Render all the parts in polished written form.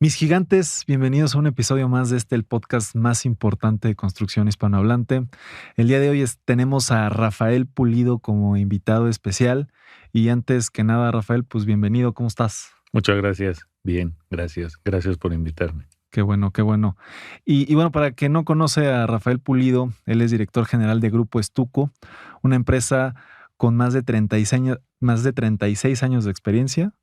Mis gigantes, bienvenidos a un episodio más de el podcast más importante de construcción hispanohablante. El día de hoy tenemos a Rafael Pulido como invitado especial. Y antes que nada, Rafael, pues bienvenido, ¿cómo estás? Muchas gracias. Bien, gracias. Gracias por invitarme. Qué bueno, qué bueno. Y bueno, para quien no conoce a Rafael Pulido, él es director general de Grupo Estuco, una empresa con más de 36 años de experiencia,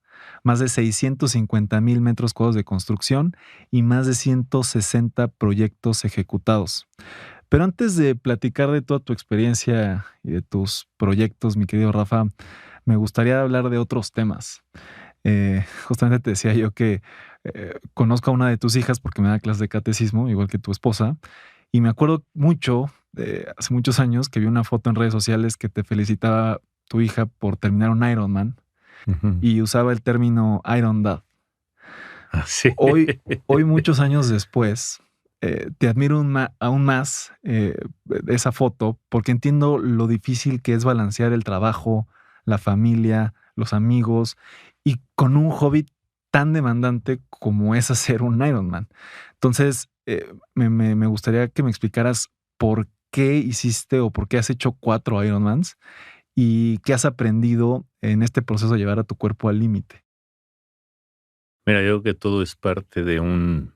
más de 650,000 metros cuadrados de construcción y más de 160 proyectos ejecutados. Pero antes de platicar de toda tu experiencia y de tus proyectos, mi querido Rafa, me gustaría hablar de otros temas. Justamente te decía yo que conozco a una de tus hijas porque me da clases de catecismo, igual que tu esposa, y me acuerdo mucho, hace muchos años, que vi una foto en redes sociales que te felicitaba tu hija por terminar un Ironman Ujú. y usaba el término Iron Dad. Sí. Hoy muchos años después, te admiro aún más de esa foto porque entiendo lo difícil que es balancear el trabajo, la familia, los amigos y con un hobby tan demandante como es hacer un Ironman. Entonces, me gustaría que me explicaras por qué hiciste o por qué has hecho 4 Ironmans y qué has aprendido en este proceso de llevar a tu cuerpo al límite. Mira, yo creo que todo es parte de un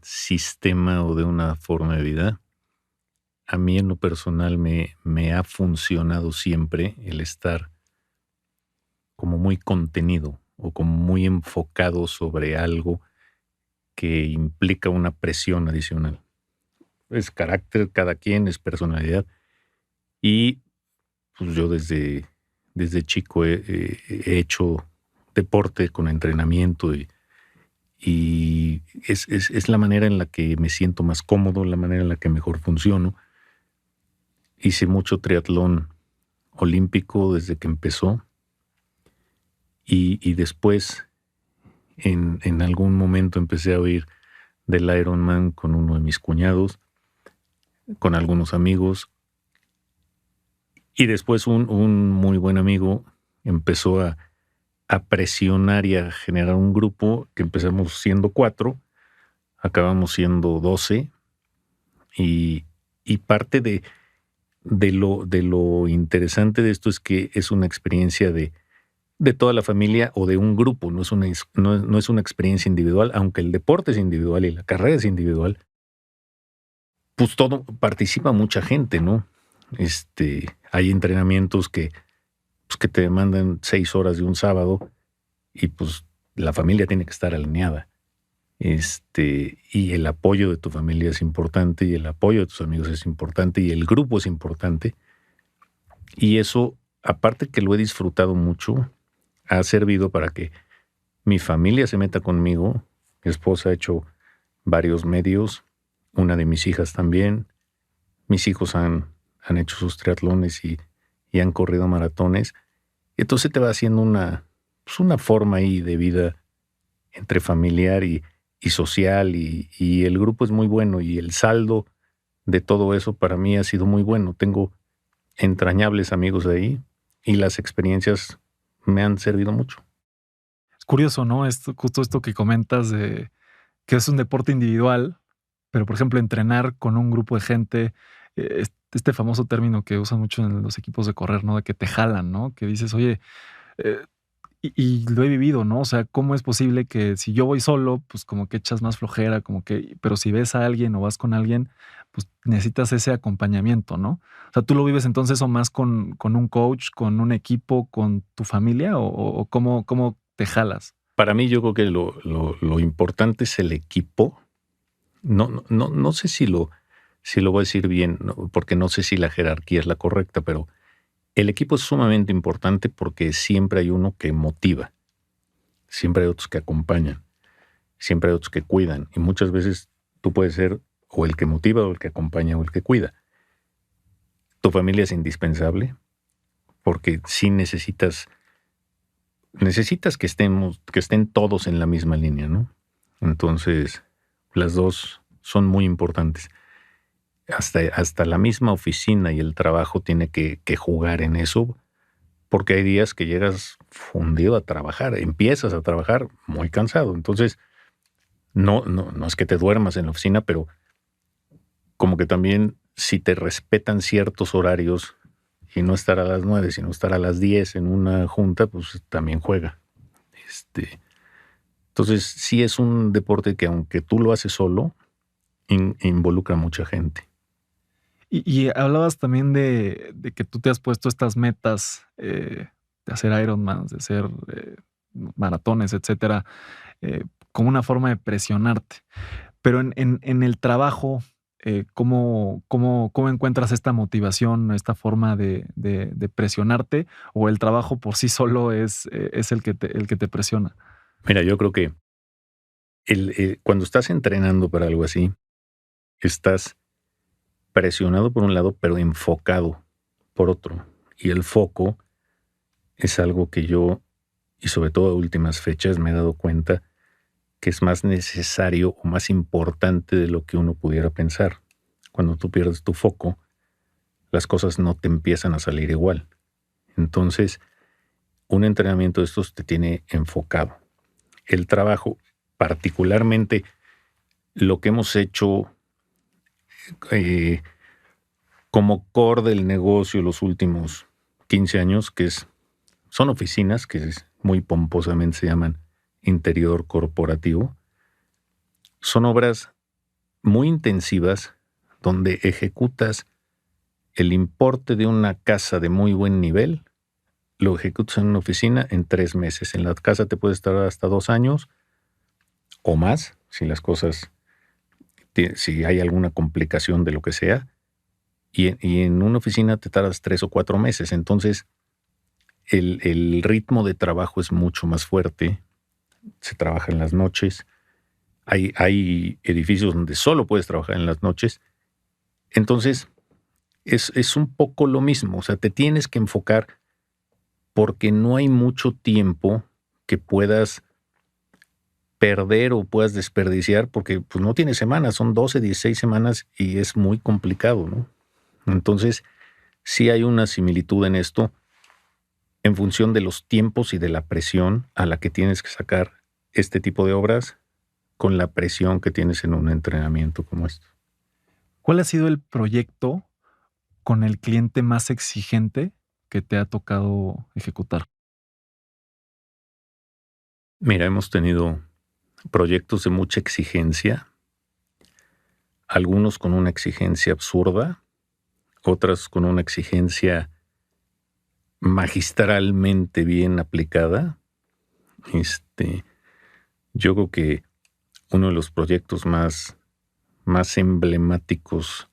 sistema o de una forma de vida. A mí en lo personal me ha funcionado siempre el estar como muy contenido o como muy enfocado sobre algo que implica una presión adicional. Es carácter, cada quien, es personalidad. Y pues yo desde chico he hecho deporte con entrenamiento y es la manera en la que me siento más cómodo, la manera en la que mejor funciono. Hice mucho triatlón olímpico desde que empezó y después en algún momento empecé a oír del Ironman con uno de mis cuñados, con algunos amigos, y después un muy buen amigo empezó a presionar y a generar un grupo que empezamos siendo 4, acabamos siendo 12 y, y parte de lo interesante de esto es que es una experiencia de toda la familia o de un grupo, no es una experiencia individual, aunque el deporte es individual y la carrera es individual, pues todo participa mucha gente, ¿no? Hay entrenamientos que te demandan 6 horas de un sábado y pues la familia tiene que estar alineada. Y el apoyo de tu familia es importante y el apoyo de tus amigos es importante y el grupo es importante. Y eso, aparte que lo he disfrutado mucho, ha servido para que mi familia se meta conmigo. Mi esposa ha hecho varios medios, una de mis hijas también. Mis hijos han hecho sus triatlones y han corrido maratones. Entonces te va haciendo una forma ahí de vida entre familiar y social y el grupo es muy bueno y el saldo de todo eso para mí ha sido muy bueno. Tengo entrañables amigos de ahí y las experiencias me han servido mucho. Es curioso, ¿no? Justo esto que comentas de que es un deporte individual, pero por ejemplo, entrenar con un grupo de gente, este famoso término que usan mucho en los equipos de correr, ¿no? De que te jalan, ¿no? Que dices, oye, eh, y lo he vivido, ¿no? O sea, ¿cómo es posible que si yo voy solo, pues como que echas más flojera, como que, pero si ves a alguien o vas con alguien, pues necesitas ese acompañamiento, ¿no? O sea, ¿tú lo vives entonces o más con un coach, con un equipo, con tu familia o cómo te jalas? Para mí yo creo que lo importante es el equipo. No sé si lo voy a decir bien, ¿no? Porque no sé si la jerarquía es la correcta, pero el equipo es sumamente importante porque siempre hay uno que motiva, siempre hay otros que acompañan, siempre hay otros que cuidan y muchas veces tú puedes ser o el que motiva o el que acompaña o el que cuida. Tu familia es indispensable porque sí necesitas que estén todos en la misma línea, ¿no? Entonces, las dos son muy importantes. Hasta la misma oficina y el trabajo tiene que jugar en eso, porque hay días que llegas fundido a trabajar, empiezas a trabajar muy cansado. Entonces, no es que te duermas en la oficina, pero como que también si te respetan ciertos horarios y no estar a las 9, sino estar a las 10 en una junta, pues también juega. Entonces, sí es un deporte que aunque tú lo haces solo, involucra a mucha gente. Y hablabas también de que tú te has puesto estas metas de hacer Ironman, de hacer maratones, etcétera, como una forma de presionarte. Pero en el trabajo, ¿cómo encuentras esta motivación, esta forma de presionarte? ¿O el trabajo por sí solo es el que te presiona? Mira, yo creo que cuando estás entrenando para algo así, estás presionado por un lado, pero enfocado por otro. Y el foco es algo que yo, y sobre todo a últimas fechas, me he dado cuenta que es más necesario o más importante de lo que uno pudiera pensar. Cuando tú pierdes tu foco, las cosas no te empiezan a salir igual. Entonces, un entrenamiento de estos te tiene enfocado. El trabajo, particularmente lo que hemos hecho como core del negocio los últimos 15 años, son oficinas que muy pomposamente se llaman interior corporativo. Son obras muy intensivas donde ejecutas el importe de una casa de muy buen nivel, lo ejecutas en una oficina en 3 meses. En la casa te puede estar hasta 2 años o más, si hay alguna complicación de lo que sea. Y en una oficina te tardas 3 o 4 meses. Entonces, el ritmo de trabajo es mucho más fuerte. Se trabaja en las noches. Hay edificios donde solo puedes trabajar en las noches. Entonces, es un poco lo mismo. O sea, te tienes que enfocar porque no hay mucho tiempo que puedas perder o puedas desperdiciar, porque pues no tienes semanas, son 12, 16 semanas y es muy complicado, ¿no? Entonces, sí hay una similitud en esto en función de los tiempos y de la presión a la que tienes que sacar este tipo de obras con la presión que tienes en un entrenamiento como este. ¿Cuál ha sido el proyecto con el cliente más exigente que te ha tocado ejecutar? Mira, hemos tenido proyectos de mucha exigencia, algunos con una exigencia absurda, otras con una exigencia magistralmente bien aplicada. Yo creo que uno de los proyectos más emblemáticos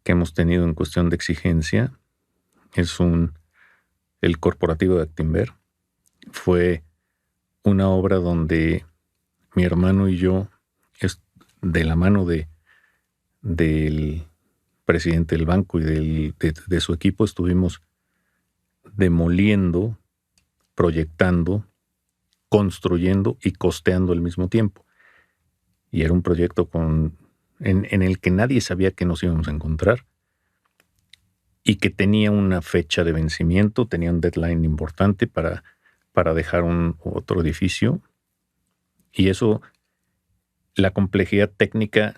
que hemos tenido en cuestión de exigencia es el corporativo de Actinver. Fue una obra donde mi hermano y yo, de la mano del presidente del banco y de su equipo, estuvimos demoliendo, proyectando, construyendo y costeando al mismo tiempo. Y era un proyecto en el que nadie sabía que nos íbamos a encontrar y que tenía una fecha de vencimiento, tenía un deadline importante para dejar otro edificio. Y eso, la complejidad técnica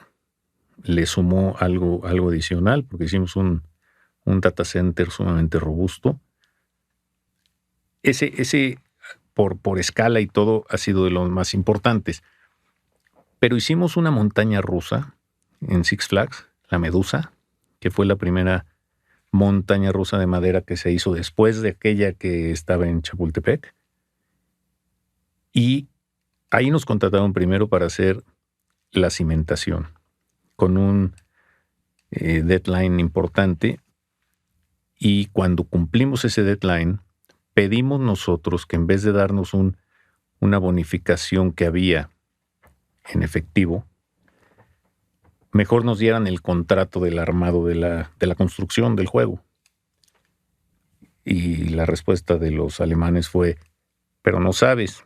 le sumó algo adicional, porque hicimos un data center sumamente robusto. Ese por escala y todo, ha sido de los más importantes. Pero hicimos una montaña rusa en Six Flags, la Medusa, que fue la primera montaña rusa de madera que se hizo después de aquella que estaba en Chapultepec. Y ahí nos contrataron primero para hacer la cimentación, con un deadline importante. Y cuando cumplimos ese deadline, pedimos nosotros que en vez de darnos una bonificación que había en efectivo, mejor nos dieran el contrato del armado de la construcción del juego. Y la respuesta de los alemanes fue: pero no sabes.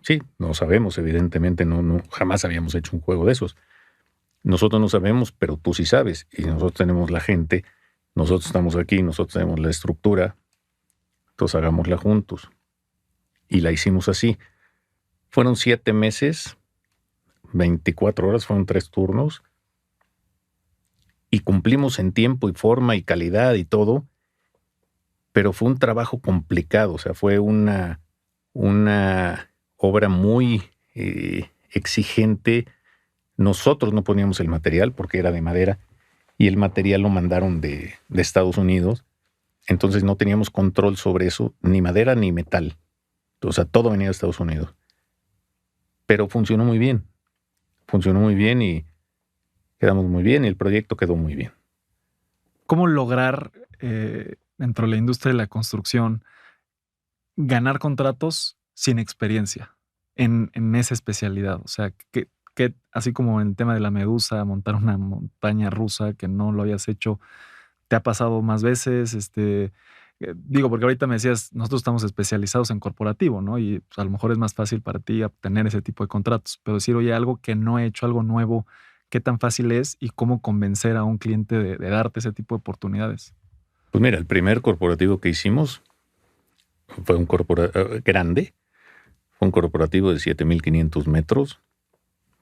Sí, no sabemos, evidentemente, no, jamás habíamos hecho un juego de esos. Nosotros no sabemos, pero tú sí sabes. Y nosotros tenemos la gente, nosotros estamos aquí, nosotros tenemos la estructura. entonces hagámosla juntos. Y la hicimos así. Fueron 7 meses, 24 horas, fueron 3 turnos, y cumplimos en tiempo y forma y calidad y todo, pero fue un trabajo complicado, o sea, fue una obra muy exigente. Nosotros no poníamos el material porque era de madera, y el material lo mandaron de Estados Unidos, entonces no teníamos control sobre eso, ni madera ni metal. O sea, todo venía de Estados Unidos. Pero funcionó muy bien y quedamos muy bien y el proyecto quedó muy bien. ¿Cómo lograr dentro de la industria de la construcción ganar contratos sin experiencia en esa especialidad? O sea, que así como en el tema de la medusa, montar una montaña rusa que no lo habías hecho, ¿te ha pasado más veces? Digo, porque ahorita me decías, nosotros estamos especializados en corporativo, ¿no? Y pues, a lo mejor es más fácil para ti obtener ese tipo de contratos, pero decir, oye, algo que no he hecho, algo nuevo, ¿qué tan fácil es y cómo convencer a un cliente de darte ese tipo de oportunidades? Pues mira, el primer corporativo que hicimos fue un corporativo grande, fue un corporativo de 7,500 metros,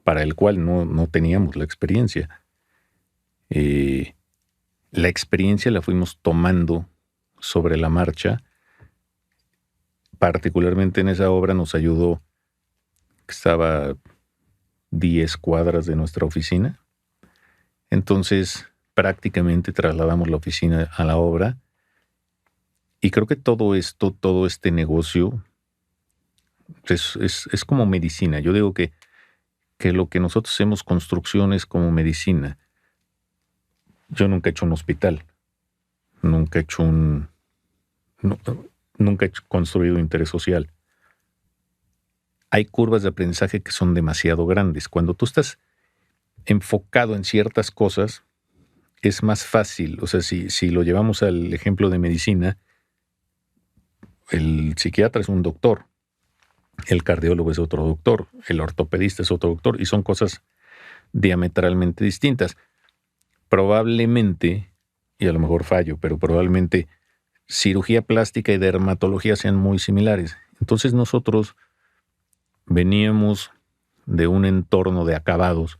para el cual no teníamos la experiencia. La experiencia la fuimos tomando sobre la marcha. Particularmente en esa obra nos ayudó que estaba a 10 cuadras de nuestra oficina. Entonces, prácticamente trasladamos la oficina a la obra. Y creo que todo este negocio es como medicina. Yo digo que lo que nosotros hacemos construcción es como medicina. Yo nunca he hecho un hospital. Nunca he construido interés social. Hay curvas de aprendizaje que son demasiado grandes. Cuando tú estás enfocado en ciertas cosas, es más fácil. O sea, si lo llevamos al ejemplo de medicina, el psiquiatra es un doctor, el cardiólogo es otro doctor, el ortopedista es otro doctor, y son cosas diametralmente distintas. Probablemente, y a lo mejor fallo, pero probablemente cirugía plástica y dermatología sean muy similares. Entonces nosotros veníamos de un entorno de acabados.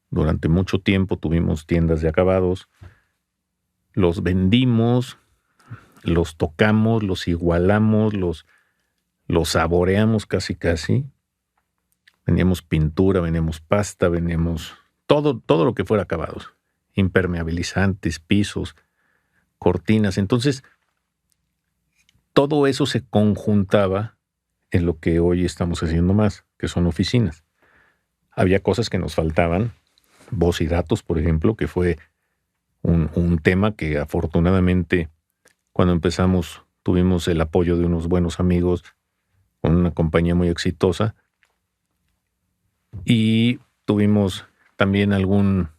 Durante mucho tiempo tuvimos tiendas de acabados, los vendimos, los tocamos, los igualamos, los saboreamos casi. Vendíamos pintura, vendíamos pasta, vendíamos todo lo que fuera acabados, impermeabilizantes, pisos, cortinas. Entonces, todo eso se conjuntaba en lo que hoy estamos haciendo más, que son oficinas. Había cosas que nos faltaban, voz y datos, por ejemplo, que fue un tema que afortunadamente cuando empezamos tuvimos el apoyo de unos buenos amigos con una compañía muy exitosa, y tuvimos también algún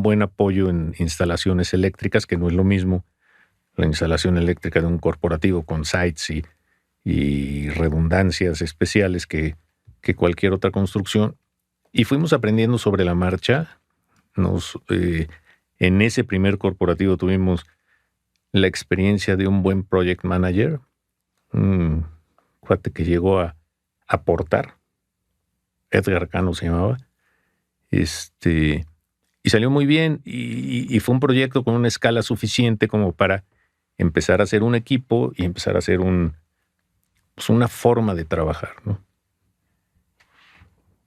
buen apoyo en instalaciones eléctricas, que no es lo mismo la instalación eléctrica de un corporativo con sites y redundancias especiales que cualquier otra construcción. Y fuimos aprendiendo sobre la marcha. En ese primer corporativo tuvimos la experiencia de un buen project manager, un cuate que llegó a aportar, Edgar Cano se llamaba, y salió muy bien, y fue un proyecto con una escala suficiente como para empezar a hacer un equipo y empezar a hacer una forma de trabajar, ¿no?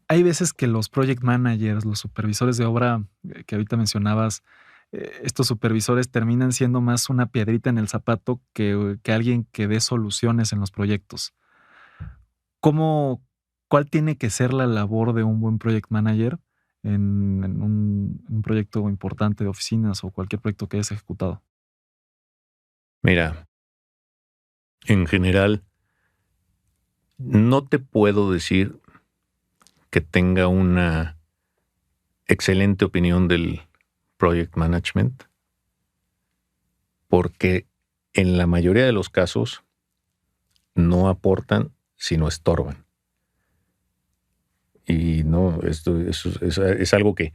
Hay veces que los project managers, los supervisores de obra que ahorita mencionabas, estos supervisores terminan siendo más una piedrita en el zapato que alguien que dé soluciones en los proyectos. ¿Cuál tiene que ser la labor de un buen project manager en un proyecto importante de oficinas o cualquier proyecto que hayas ejecutado? Mira, en general, no te puedo decir que tenga una excelente opinión del project management, porque en la mayoría de los casos no aportan, sino estorban. Y no, esto es algo que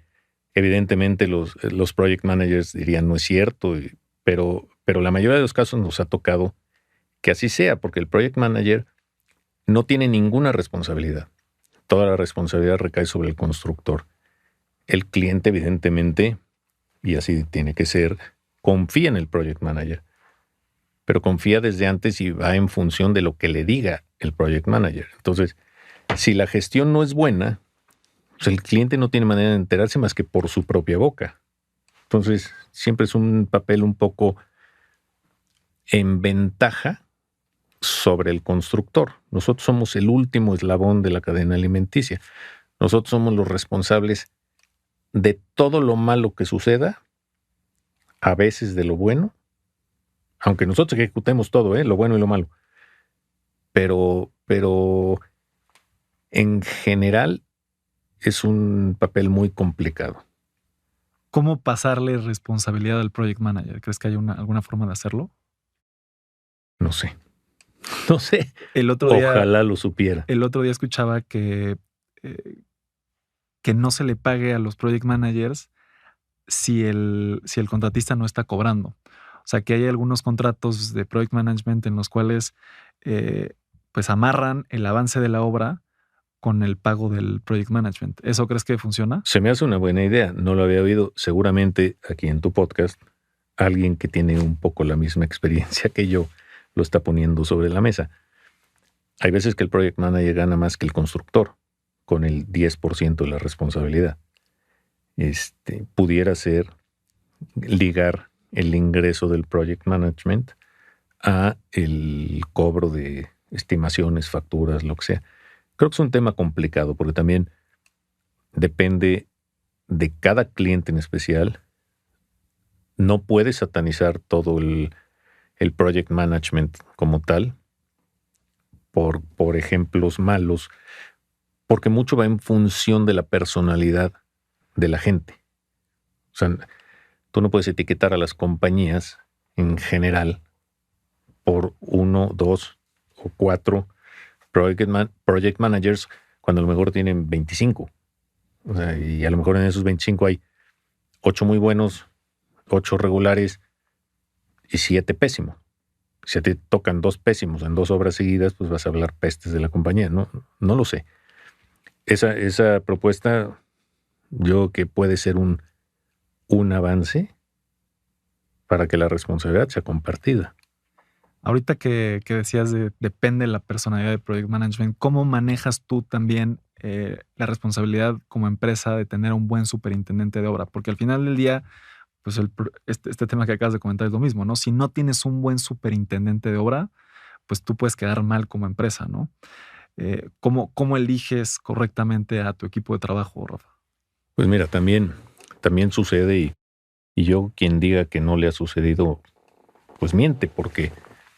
evidentemente los project managers dirían no es cierto, pero la mayoría de los casos nos ha tocado que así sea, porque el project manager no tiene ninguna responsabilidad. Toda la responsabilidad recae sobre el constructor. El cliente, evidentemente, y así tiene que ser, confía en el project manager, pero confía desde antes y va en función de lo que le diga el project manager. Entonces, si la gestión no es buena, pues el cliente no tiene manera de enterarse más que por su propia boca. Entonces, siempre es un papel un poco en ventaja sobre el constructor. Nosotros somos el último eslabón de la cadena alimenticia. Nosotros somos los responsables de todo lo malo que suceda, a veces de lo bueno, aunque nosotros ejecutemos todo, lo bueno y lo malo. Pero en general es un papel muy complicado. ¿Cómo pasarle responsabilidad al project manager? ¿Crees que hay alguna forma de hacerlo? No sé. No sé. Ojalá lo supiera. El otro día escuchaba que no se le pague a los project managers si el contratista no está cobrando. O sea, que hay algunos contratos de project management en los cuales pues amarran el avance de la obra con el pago del project management. ¿Eso crees que funciona? Se me hace una buena idea. No lo había oído. Seguramente aquí en tu podcast, alguien que tiene un poco la misma experiencia que yo lo está poniendo sobre la mesa. Hay veces que el project manager gana más que el constructor, con el 10% de la responsabilidad. Pudiera ser ligar el ingreso del project management a el cobro de estimaciones, facturas, lo que sea. Creo que es un tema complicado porque también depende de cada cliente en especial. No puedes satanizar todo el project management como tal por ejemplos malos, porque mucho va en función de la personalidad de la gente. O sea, tú no puedes etiquetar a las compañías en general por 1, 2 o 4 project managers cuando a lo mejor tienen 25. O sea, y a lo mejor en esos 25 hay 8 muy buenos, 8 regulares y 7 pésimos. Si a ti tocan 2 pésimos en 2 obras seguidas, pues vas a hablar pestes de la compañía. No lo sé. Esa propuesta, yo que puede ser un avance para que la responsabilidad sea compartida. Ahorita que decías depende de la personalidad del project management, ¿cómo manejas tú también la responsabilidad como empresa de tener un buen superintendente de obra? Porque al final del día, pues este tema que acabas de comentar es lo mismo, ¿no? Si no tienes un buen superintendente de obra, pues tú puedes quedar mal como empresa, ¿no? ¿Cómo eliges correctamente a tu equipo de trabajo, Rafa? Pues mira, también sucede y yo quien diga que no le ha sucedido, pues miente, porque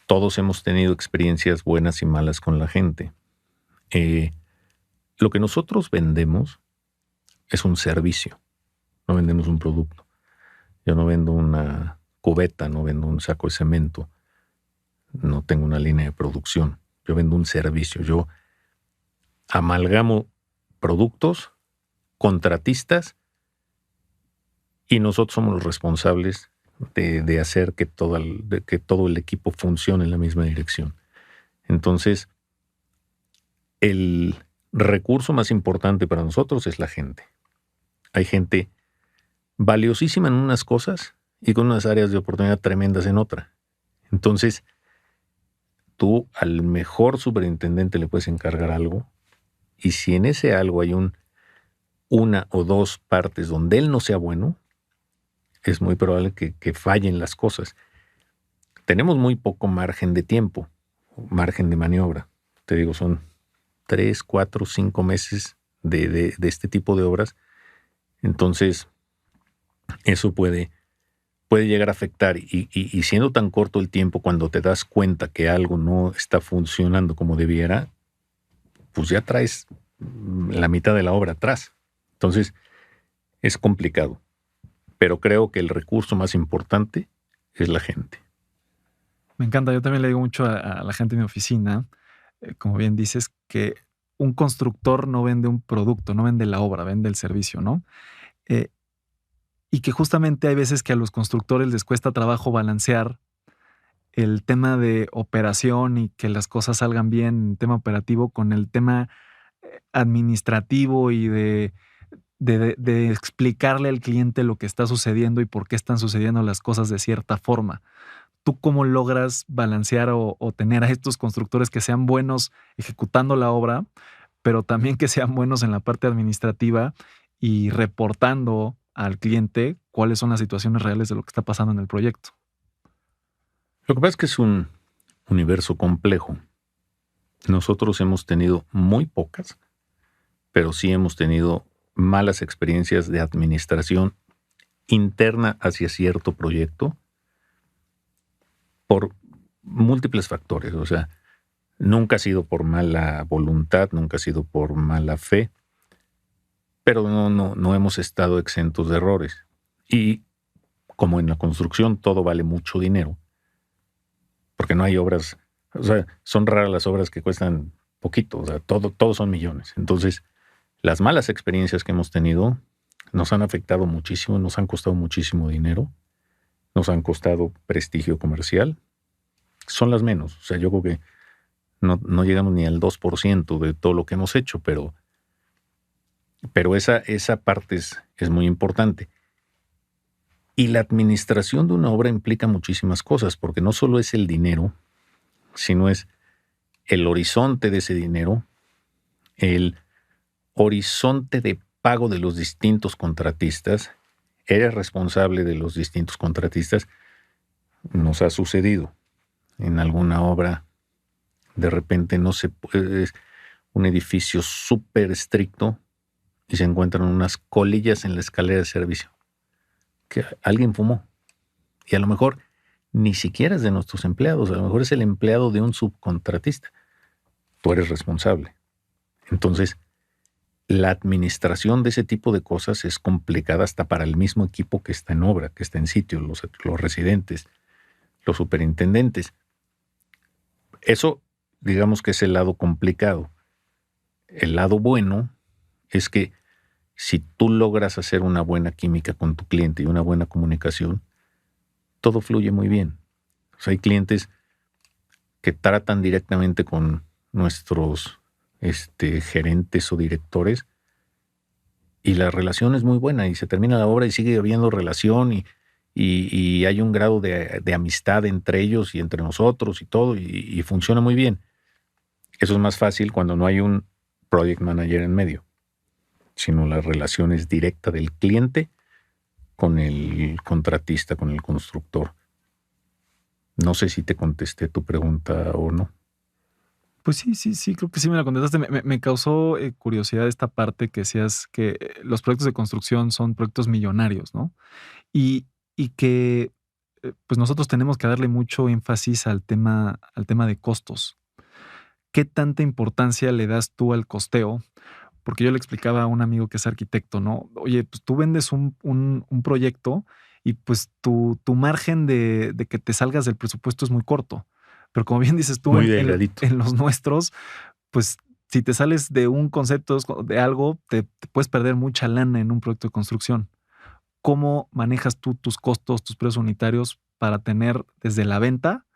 todos hemos tenido experiencias buenas y malas con la gente. Lo que nosotros vendemos es un servicio, no vendemos un producto. Yo no vendo una cubeta, no vendo un saco de cemento, no tengo una línea de producción. Yo vendo un servicio. Yo amalgamo productos, contratistas, y nosotros somos los responsables de hacer que todo el equipo funcione en la misma dirección. Entonces, el recurso más importante para nosotros es la gente. Hay gente valiosísima en unas cosas y con unas áreas de oportunidad tremendas en otra. Entonces, tú al mejor superintendente le puedes encargar algo, y si en ese algo hay una o dos partes donde él no sea bueno, es muy probable que fallen las cosas. Tenemos muy poco margen de tiempo, margen de maniobra. Te digo, son 3, 4, 5 meses de este tipo de obras. Entonces, eso puede llegar a afectar. Y siendo tan corto el tiempo, cuando te das cuenta que algo no está funcionando como debiera, pues ya traes la mitad de la obra atrás. Entonces, es complicado. Pero creo que el recurso más importante es la gente. Me encanta. Yo también le digo mucho a la gente en mi oficina, como bien dices, que un constructor no vende un producto, no vende la obra, vende el servicio, ¿no? Y que justamente hay veces que a los constructores les cuesta trabajo balancear el tema de operación y que las cosas salgan bien, el tema operativo, con el tema administrativo y de explicarle al cliente lo que está sucediendo y por qué están sucediendo las cosas de cierta forma. ¿Tú cómo logras balancear o tener a estos constructores que sean buenos ejecutando la obra, pero también que sean buenos en la parte administrativa y reportando al cliente cuáles son las situaciones reales de lo que está pasando en el proyecto? Lo que pasa es que es un universo complejo. Nosotros hemos tenido muy pocas, pero sí hemos tenido malas experiencias de administración interna hacia cierto proyecto por múltiples factores. O sea, nunca ha sido por mala voluntad, nunca ha sido por mala fe, pero no hemos estado exentos de errores. Y como en la construcción todo vale mucho dinero, porque no hay obras, o sea, son raras las obras que cuestan poquito, o sea, todo son millones. Entonces, las malas experiencias que hemos tenido nos han afectado muchísimo, nos han costado muchísimo dinero, nos han costado prestigio comercial. Son las menos, o sea, yo creo que no llegamos ni al 2% de todo lo que hemos hecho, pero esa parte es muy importante. Y la administración de una obra implica muchísimas cosas, porque no solo es el dinero, sino es el horizonte de ese dinero, el horizonte de pago de los distintos contratistas. Eres responsable de los distintos contratistas. Nos ha sucedido en alguna obra, de repente no se puede, es un edificio súper estricto y se encuentran unas colillas en la escalera de servicio que alguien fumó. Y a lo mejor ni siquiera es de nuestros empleados, a lo mejor es el empleado de un subcontratista. Tú eres responsable. Entonces, la administración de ese tipo de cosas es complicada hasta para el mismo equipo que está en obra, que está en sitio, los residentes, los superintendentes. Eso, digamos que es el lado complicado. El lado bueno es que si tú logras hacer una buena química con tu cliente y una buena comunicación, todo fluye muy bien. O sea, hay clientes que tratan directamente con nuestros gerentes o directores y la relación es muy buena y se termina la obra y sigue habiendo relación y hay un grado de amistad entre ellos y entre nosotros y todo y funciona muy bien. Eso es más fácil cuando no hay un project manager en medio, sino la relación es directa del cliente con el contratista, con el constructor. No sé si te contesté tu pregunta o no. Pues sí, creo que sí me la contestaste. Me causó curiosidad esta parte que decías que los proyectos de construcción son proyectos millonarios, ¿no? Y que pues nosotros tenemos que darle mucho énfasis al tema de costos. ¿Qué tanta importancia le das tú al costeo? Porque yo le explicaba a un amigo que es arquitecto, ¿no? Oye, pues tú vendes un proyecto y pues tu margen de que te salgas del presupuesto es muy corto. Pero como bien dices tú, Muy delgadito. en los nuestros, pues si te sales de un concepto, de algo, te puedes perder mucha lana en un proyecto de construcción. ¿Cómo manejas tú tus costos, tus precios unitarios para tener desde la venta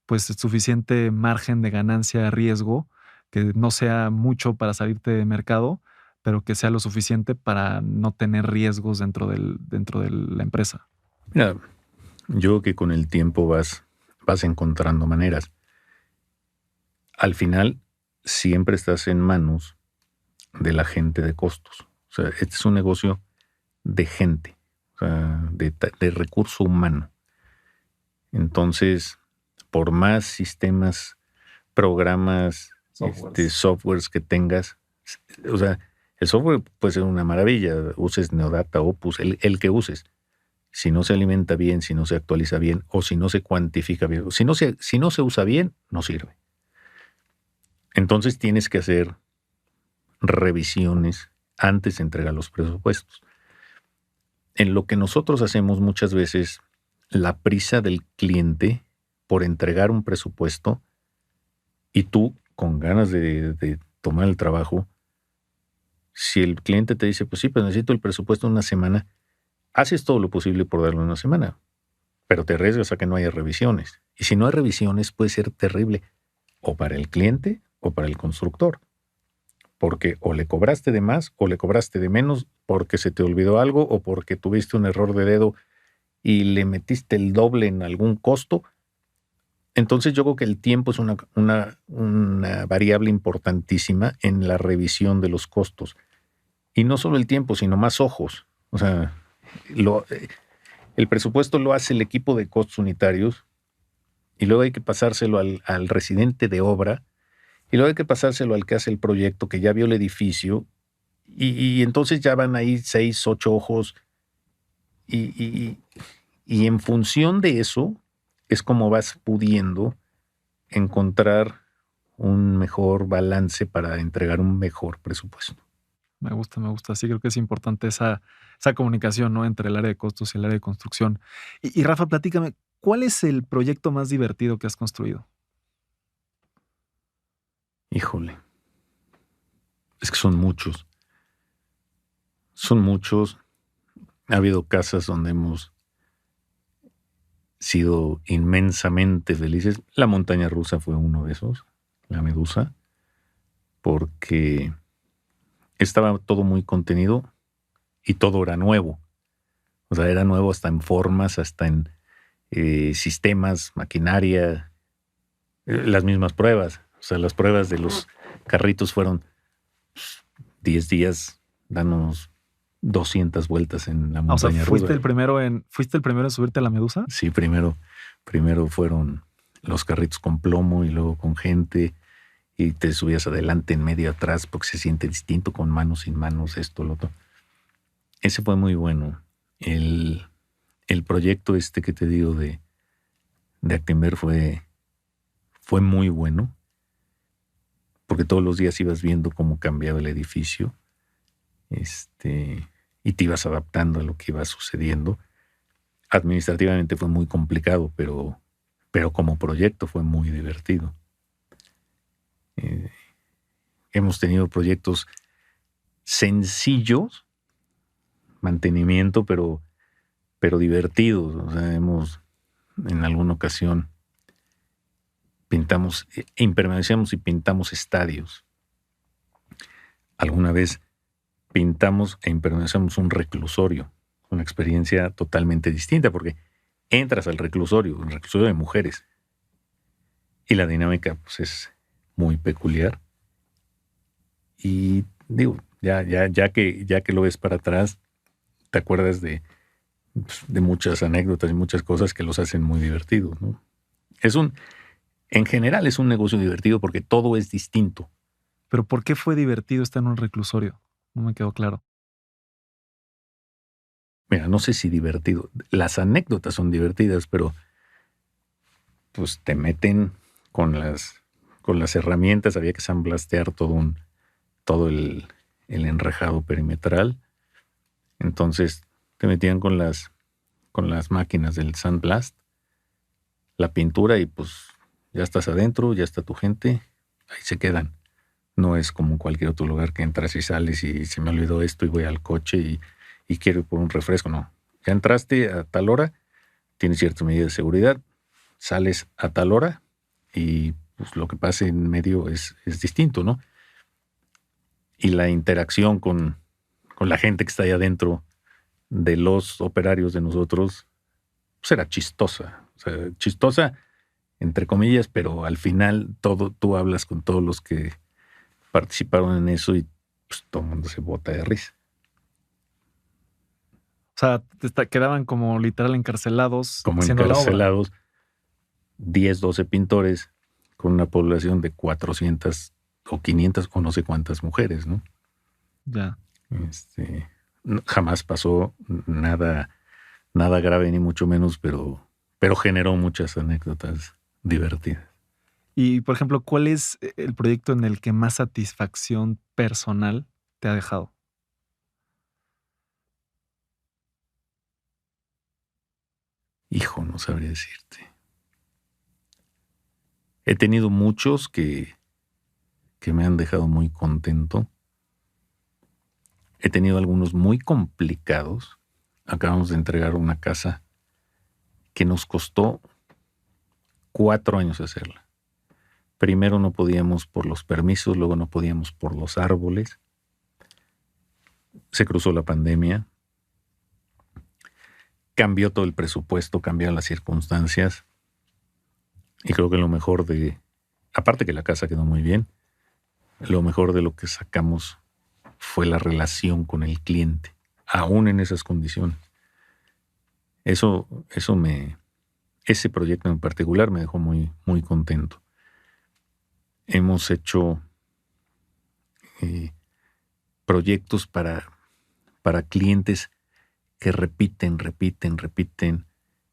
pues suficiente margen de ganancia, riesgo, que no sea mucho para salirte de mercado, pero que sea lo suficiente para no tener riesgos dentro de la empresa? Mira, yo creo que con el tiempo vas encontrando maneras. Al final, siempre estás en manos de la gente de costos. O sea, este es un negocio de gente, o sea, de recurso humano. Entonces, por más sistemas, programas, softwares que tengas, o sea, el software puede ser una maravilla, uses Neodata, Opus, el que uses. Si no se alimenta bien, si no se actualiza bien, o si no se cuantifica bien, o si no se usa bien, no sirve. Entonces tienes que hacer revisiones antes de entregar los presupuestos. En lo que nosotros hacemos muchas veces, la prisa del cliente por entregar un presupuesto y tú con ganas de tomar el trabajo, si el cliente te dice, pues sí, pero necesito el presupuesto en una semana, haces todo lo posible por darlo en una semana, pero te arriesgas a que no haya revisiones Y si no hay revisiones, puede ser terrible o para el cliente o para el constructor. Porque o le cobraste de más o le cobraste de menos porque se te olvidó algo o porque tuviste un error de dedo y le metiste el doble en algún costo. Entonces yo creo que el tiempo es una variable importantísima en la revisión de los costos. Y no solo el tiempo, sino más ojos. O sea, el presupuesto lo hace el equipo de costos unitarios y luego hay que pasárselo al residente de obra y luego hay que pasárselo al que hace el proyecto, que ya vio el edificio y entonces ya van ahí 6, 8 ojos y en función de eso es como vas pudiendo encontrar un mejor balance para entregar un mejor presupuesto. Me gusta, me gusta. Sí, creo que es importante esa comunicación, ¿no? Entre el área de costos y el área de construcción. Y Rafa, platícame, ¿cuál es el proyecto más divertido que has construido? Híjole, es que son muchos. Son muchos. Ha habido casas donde hemos sido inmensamente felices. La montaña rusa fue uno de esos, la Medusa, porque estaba todo muy contenido y todo era nuevo. O sea, era nuevo hasta en formas, hasta en sistemas, maquinaria, las mismas pruebas. O sea, las pruebas de los carritos fueron 10 días dándonos 200 vueltas en la O sea, montaña ¿fuiste rusa. el primero en subirte a la Medusa? Sí, primero fueron los carritos con plomo y luego con gente y te subías adelante, en medio, atrás, porque se siente distinto con manos, sin manos, esto, lo otro. Ese fue muy bueno. El proyecto que te digo de Actinver fue muy bueno, porque todos los días ibas viendo cómo cambiaba el edificio, y te ibas adaptando a lo que iba sucediendo. Administrativamente fue muy complicado, pero como proyecto fue muy divertido. Hemos tenido proyectos sencillos, mantenimiento, pero divertidos. O sea, en alguna ocasión impermeabilizamos y pintamos estadios. Alguna vez pintamos e impermeabilizamos un reclusorio. Una experiencia totalmente distinta porque entras al reclusorio, un reclusorio de mujeres, y la dinámica pues es muy peculiar. Y digo, ya que lo ves para atrás, te acuerdas de muchas anécdotas y muchas cosas que los hacen muy divertidos, ¿no? En general es un negocio divertido porque todo es distinto. Pero ¿por qué fue divertido estar en un reclusorio? No me quedó claro. Mira, no sé si divertido. Las anécdotas son divertidas, pero pues te meten con las herramientas. Había que sandblastear todo el enrejado perimetral. Entonces te metían con las máquinas del sandblast, la pintura, y pues ya estás adentro, ya está tu gente, ahí se quedan. No es como cualquier otro lugar que entras y sales y se me olvidó esto y voy al coche y quiero ir por un refresco. No, ya entraste a tal hora, tienes ciertas medidas de seguridad, sales a tal hora y pues lo que pase en medio es distinto, ¿no? Y la interacción con la gente que está ahí adentro de los operarios de nosotros pues era chistosa. O sea, chistosa entre comillas, pero al final tú hablas con todos los que participaron en eso y pues todo el mundo se bota de risa. O sea, quedaban como literal encarcelados. Como haciendo encarcelados, 10, 12 pintores con una población de 400 o 500 o no sé cuántas mujeres, ¿no? Ya. Jamás pasó nada grave ni mucho menos, pero generó muchas anécdotas divertidas. Y, por ejemplo, ¿cuál es el proyecto en el que más satisfacción personal te ha dejado? Hijo, no sabría decirte. He tenido muchos que me han dejado muy contento. He tenido algunos muy complicados. Acabamos de entregar una casa que nos costó 4 años hacerla. Primero no podíamos por los permisos, luego no podíamos por los árboles. Se cruzó la pandemia. Cambió todo el presupuesto, cambiaron las circunstancias. Y creo que lo mejor aparte que la casa quedó muy bien, lo mejor de lo que sacamos fue la relación con el cliente, aún en esas condiciones. Ese proyecto en particular me dejó muy, muy contento. Hemos hecho proyectos para clientes que repiten.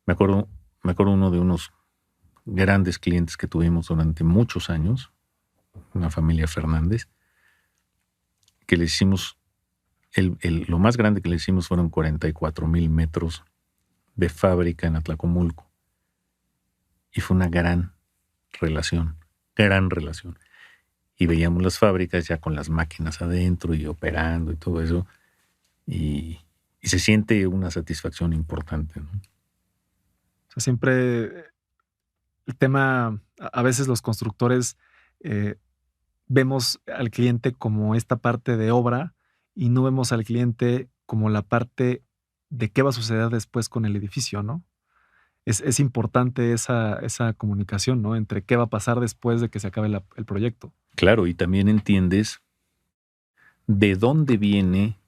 Me acuerdo uno de unos grandes clientes que tuvimos durante muchos años, una familia Fernández, que le hicimos, lo más grande que le hicimos fueron 44,000 metros de fábrica en Atlacomulco. Y fue una gran relación. Y veíamos las fábricas ya con las máquinas adentro y operando y todo eso. Y se siente una satisfacción importante, ¿no? O sea, siempre el tema, a veces los constructores vemos al cliente como esta parte de obra y no vemos al cliente como la parte de qué va a suceder después con el edificio, ¿no? Es importante esa comunicación, ¿no? Entre qué va a pasar después de que se acabe el proyecto. Claro, y también entiendes de dónde viene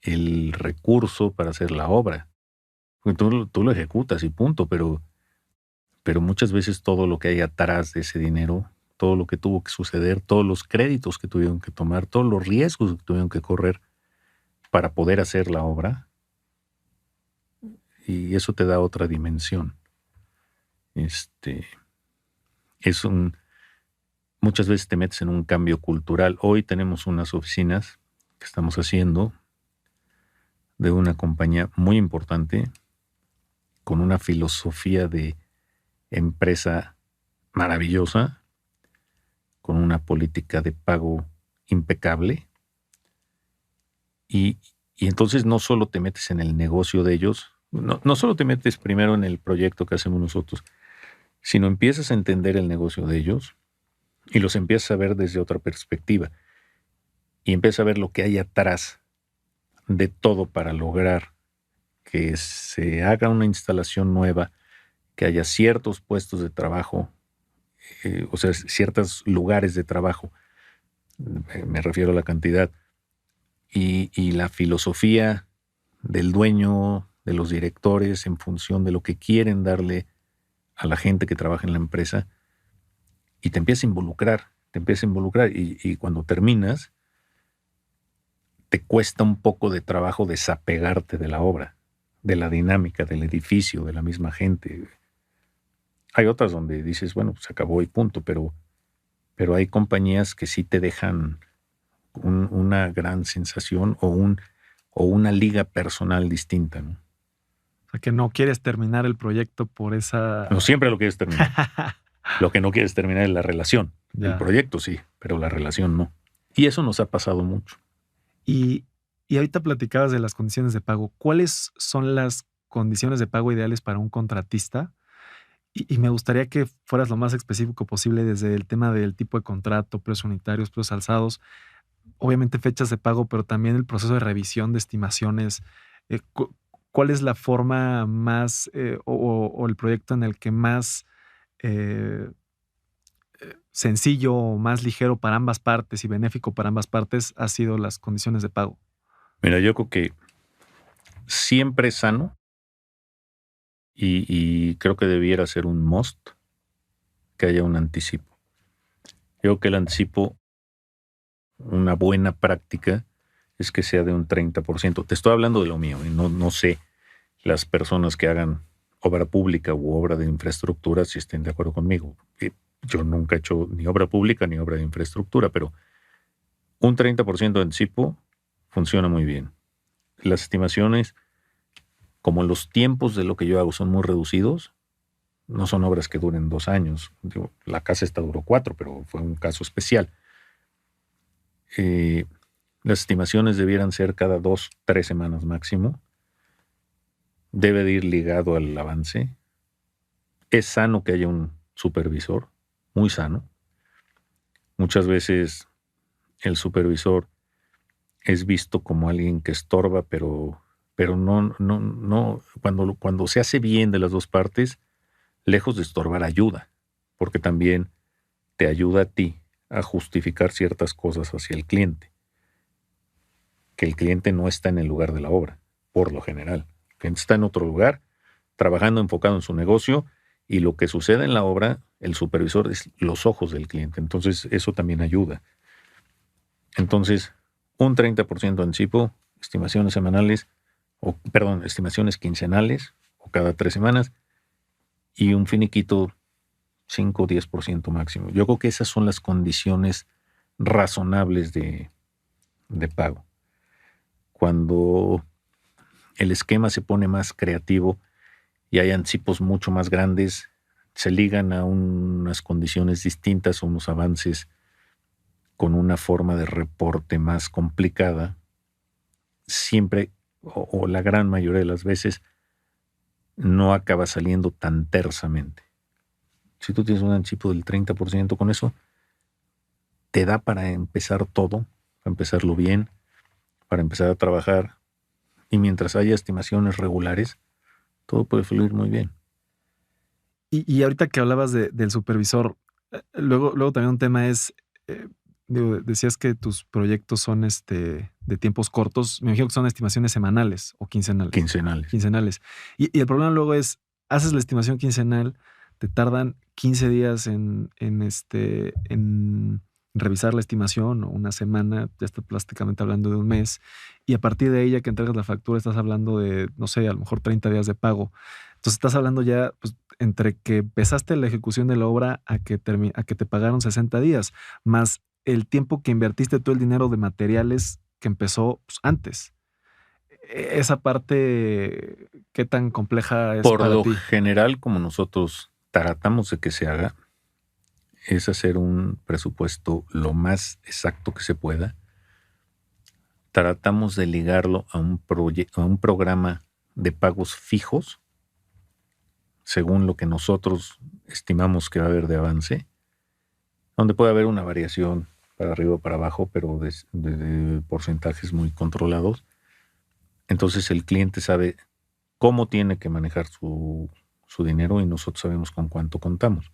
el recurso para hacer la obra. Porque tú lo ejecutas y punto, pero muchas veces todo lo que hay atrás de ese dinero, todo lo que tuvo que suceder, todos los créditos que tuvieron que tomar, todos los riesgos que tuvieron que correr para poder hacer la obra, y eso te da otra dimensión. Muchas veces te metes en un cambio cultural. Hoy tenemos unas oficinas que estamos haciendo de una compañía muy importante con una filosofía de empresa maravillosa, con una política de pago impecable. Y entonces no solo te metes en el negocio de ellos, no solo te metes primero en el proyecto que hacemos nosotros, sino empiezas a entender el negocio de ellos y los empiezas a ver desde otra perspectiva. Y empiezas a ver lo que hay atrás de todo para lograr que se haga una instalación nueva, que haya ciertos puestos de trabajo, o sea, ciertos lugares de trabajo, me refiero a la cantidad, y la filosofía del dueño, de los directores, en función de lo que quieren darle a la gente que trabaja en la empresa, y te empiezas a involucrar, y cuando terminas, te cuesta un poco de trabajo desapegarte de la obra, de la dinámica, del edificio, de la misma gente. Hay otras donde dices, bueno, se acabó y punto, pero hay compañías que sí te dejan una gran sensación o una liga personal distinta, ¿no? O sea, que no quieres terminar el proyecto por esa... No siempre lo quieres terminar. Lo que no quieres terminar es la relación. El proyecto sí, pero la relación no. Y eso nos ha pasado mucho. Y ahorita platicabas de las condiciones de pago. ¿Cuáles son las condiciones de pago ideales para un contratista? Y me gustaría que fueras lo más específico posible desde el tema del tipo de contrato, precios unitarios, precios alzados, obviamente fechas de pago, pero también el proceso de revisión de estimaciones. ¿Cuál es la forma más o el proyecto en el que más sencillo o más ligero para ambas partes y benéfico para ambas partes ha sido las condiciones de pago? Mira, yo creo que siempre es sano y creo que debiera ser un must que haya un anticipo. Yo creo que el anticipo, una buena práctica, es que sea de un 30%. Te estoy hablando de lo mío, no sé las personas que hagan obra pública u obra de infraestructura si estén de acuerdo conmigo. Yo nunca he hecho ni obra pública ni obra de infraestructura, pero un 30% de anticipo funciona muy bien. Las estimaciones, como los tiempos de lo que yo hago son muy reducidos, no son obras que duren 2 años. La casa esta duró 4, pero fue un caso especial. Las estimaciones debieran ser cada 2-3 semanas máximo. Debe de ir ligado al avance. Es sano que haya un supervisor, muy sano. Muchas veces el supervisor es visto como alguien que estorba, pero no, cuando se hace bien de las dos partes, lejos de estorbar, ayuda, porque también te ayuda a ti a justificar ciertas cosas hacia el cliente, que el cliente no está en el lugar de la obra, por lo general. El cliente está en otro lugar, trabajando, enfocado en su negocio, y lo que sucede en la obra, el supervisor es los ojos del cliente. Entonces, eso también ayuda. Entonces, un 30% anticipo, estimaciones semanales, estimaciones quincenales o cada 3 semanas, y un finiquito 5 o 10% máximo. Yo creo que esas son las condiciones razonables de pago. Cuando el esquema se pone más creativo y hay anticipos mucho más grandes, se ligan a unas condiciones distintas, unos avances con una forma de reporte más complicada, siempre o la gran mayoría de las veces no acaba saliendo tan tersamente. Si tú tienes un anticipo del 30% con eso, te da para empezar todo, para empezarlo bien, para empezar a trabajar, y mientras haya estimaciones regulares, todo puede fluir muy bien. Y ahorita que hablabas del supervisor, luego también un tema es, decías que tus proyectos son de tiempos cortos. Me imagino que son estimaciones semanales o quincenales. Quincenales. Y el problema luego es, haces la estimación quincenal, te tardan 15 días en revisar la estimación, o una semana, ya estás prácticamente hablando de un mes, y a partir de ahí, ya que entregas la factura, estás hablando de, no sé, a lo mejor 30 días de pago. Entonces estás hablando ya, pues, entre que empezaste la ejecución de la obra a que te pagaron 60 días, más el tiempo que invertiste tú, el dinero de materiales que empezó, pues, antes. Esa parte, ¿qué tan compleja es Por para lo ti? general, como nosotros tratamos de que se haga, es hacer un presupuesto lo más exacto que se pueda. Tratamos de ligarlo a un programa de pagos fijos, según lo que nosotros estimamos que va a haber de avance, donde puede haber una variación para arriba o para abajo, pero de porcentajes muy controlados. Entonces el cliente sabe cómo tiene que manejar su dinero, y nosotros sabemos con cuánto contamos.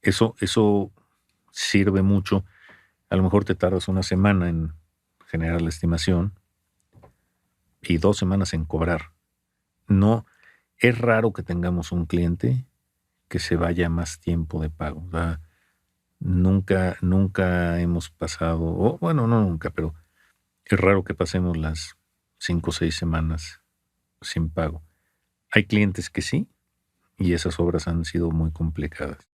Eso sirve mucho. A lo mejor te tardas una semana en generar la estimación y 2 semanas en cobrar. No, es raro que tengamos un cliente que se vaya más tiempo de pago. O sea, nunca hemos pasado, no nunca, pero es raro que pasemos las 5 o 6 semanas sin pago. Hay clientes que sí, y esas obras han sido muy complicadas.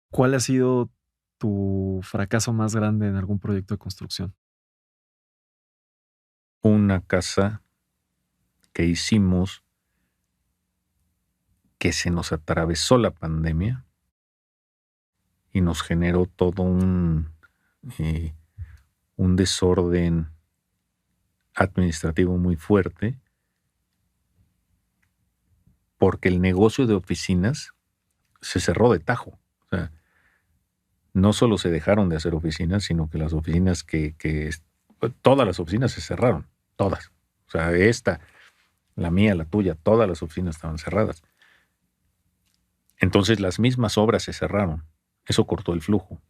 ¿Cuál ha sido tu fracaso más grande en algún proyecto de construcción? Una casa que hicimos que se nos atravesó la pandemia y nos generó todo un desorden administrativo muy fuerte, porque el negocio de oficinas se cerró de tajo. O sea, no solo se dejaron de hacer oficinas, sino que las oficinas todas las oficinas se cerraron, todas. O sea, la mía, la tuya, todas las oficinas estaban cerradas. Entonces las mismas obras se cerraron. Eso cortó el flujo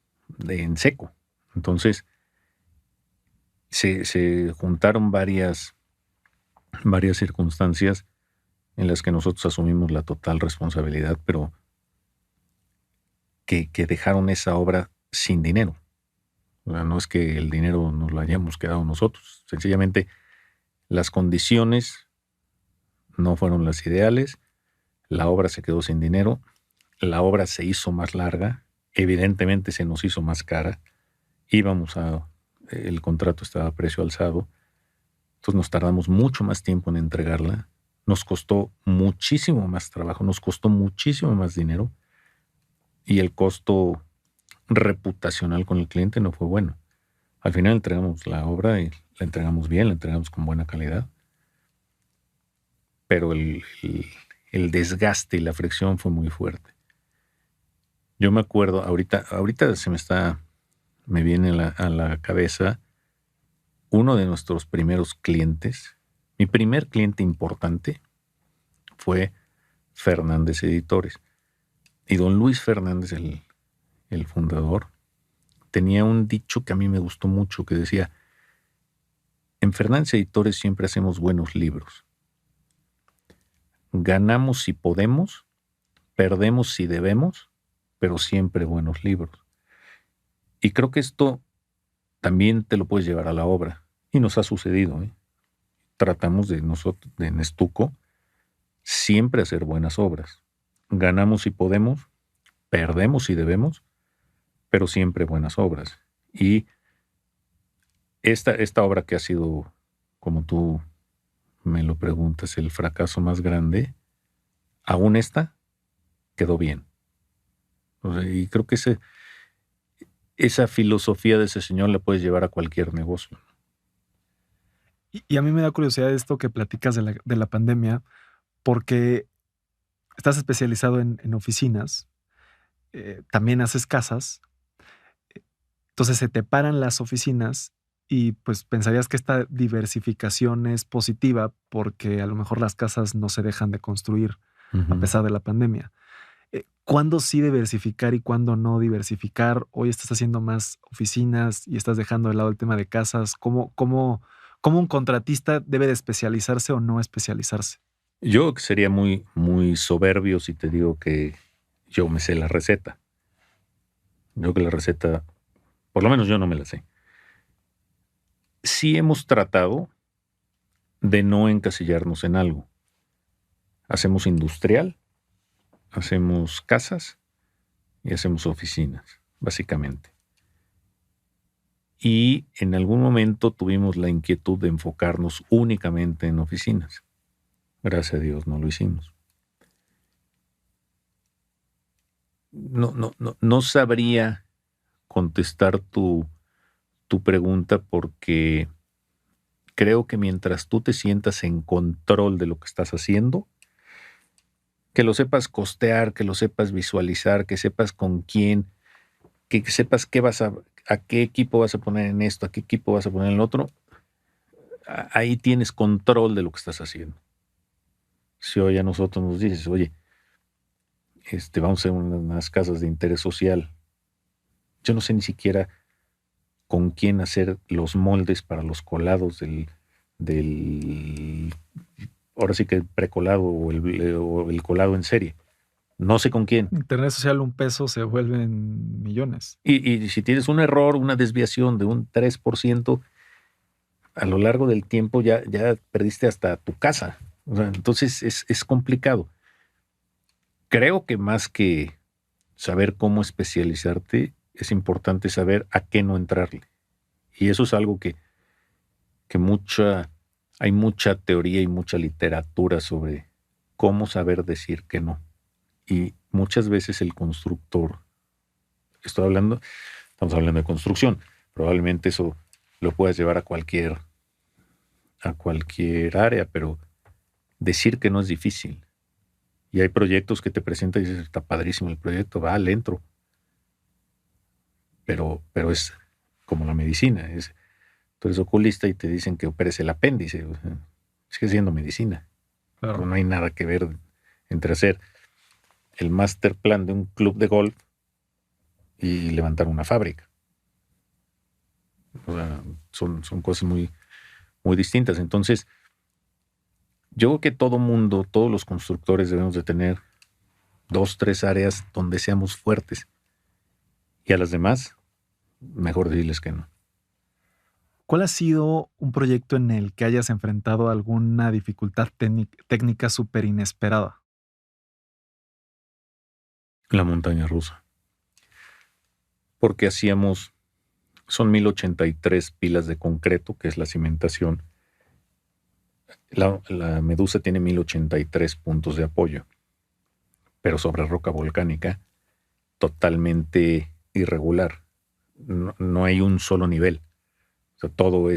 en seco. Entonces se juntaron varias circunstancias en las que nosotros asumimos la total responsabilidad, pero que dejaron esa obra sin dinero. O sea, no es que el dinero nos lo hayamos quedado nosotros. Sencillamente las condiciones no fueron las ideales. La obra se quedó sin dinero. La obra se hizo más larga. Evidentemente se nos hizo más cara. El contrato estaba a precio alzado. Entonces nos tardamos mucho más tiempo en entregarla. Nos costó muchísimo más trabajo, nos costó muchísimo más dinero, y el costo reputacional con el cliente no fue bueno. Al final entregamos la obra y la entregamos bien, la entregamos con buena calidad, pero el el desgaste y la fricción fue muy fuerte. Yo me acuerdo, ahorita me viene a la cabeza uno de nuestros primeros clientes. Mi primer cliente importante fue Fernández Editores. Y don Luis Fernández, el fundador, tenía un dicho que a mí me gustó mucho, que decía: en Fernández Editores siempre hacemos buenos libros. Ganamos si podemos, perdemos si debemos, pero siempre buenos libros. Y creo que esto también te lo puedes llevar a la obra. Y nos ha sucedido, ¿eh? Tratamos de nosotros, en Estuco, siempre hacer buenas obras. Ganamos si podemos, perdemos si debemos, pero siempre buenas obras. Y esta obra que ha sido, como tú me lo preguntas, el fracaso más grande, aún esta quedó bien. O sea, y creo que esa filosofía de ese señor la puedes llevar a cualquier negocio. Y a mí me da curiosidad esto que platicas de la pandemia, porque estás especializado en oficinas, también haces casas, entonces se te paran las oficinas y pues pensarías que esta diversificación es positiva porque a lo mejor las casas no se dejan de construir a pesar de la pandemia. ¿Cuándo sí diversificar y cuándo no diversificar? Hoy estás haciendo más oficinas y estás dejando de lado el tema de casas. ¿Cómo un contratista debe de especializarse o no especializarse? Yo sería muy, muy soberbio si te digo que yo me sé la receta. Yo que la receta, por lo menos yo no me la sé. Sí hemos tratado de no encasillarnos en algo. Hacemos industrial, hacemos casas y hacemos oficinas, básicamente. Y en algún momento tuvimos la inquietud de enfocarnos únicamente en oficinas. Gracias a Dios no lo hicimos. No sabría contestar tu pregunta porque creo que mientras tú te sientas en control de lo que estás haciendo, que lo sepas costear, que lo sepas visualizar, que sepas con quién, que sepas a qué equipo vas a poner en esto, a qué equipo vas a poner en el otro, ahí tienes control de lo que estás haciendo. Si hoy a nosotros nos dices, oye, vamos a hacer unas casas de interés social, yo no sé ni siquiera con quién hacer los moldes para los colados ahora sí que el precolado o el colado en serie. No sé con quién. Internet social, $1 se vuelven millones. Y si tienes un error, una desviación de un 3%, a lo largo del tiempo ya perdiste hasta tu casa. O sea, entonces es complicado. Creo que más que saber cómo especializarte, es importante saber a qué no entrarle. Y eso es algo que hay mucha teoría y mucha literatura sobre cómo saber decir que no. Y muchas veces el constructor, estamos hablando de construcción, probablemente eso lo puedas llevar a cualquier área, pero decir que no es difícil. Y hay proyectos que te presentan y dices, está padrísimo el proyecto, le entro. Pero es como la medicina, tú eres oculista y te dicen que operes el apéndice, o sea, sigue siendo medicina. Claro. Pero no hay nada que ver entre hacer el master plan de un club de golf y levantar una fábrica. O sea, son cosas muy, muy distintas. Entonces, yo creo que todos los constructores debemos de tener 2, 3 áreas donde seamos fuertes. Y a las demás, mejor decirles que no. ¿Cuál ha sido un proyecto en el que hayas enfrentado alguna dificultad técnica súper inesperada? La montaña rusa. Porque son 1083 pilas de concreto, que es la cimentación. La medusa tiene 1083 puntos de apoyo, pero sobre roca volcánica totalmente irregular. No hay un solo nivel. O sea, todo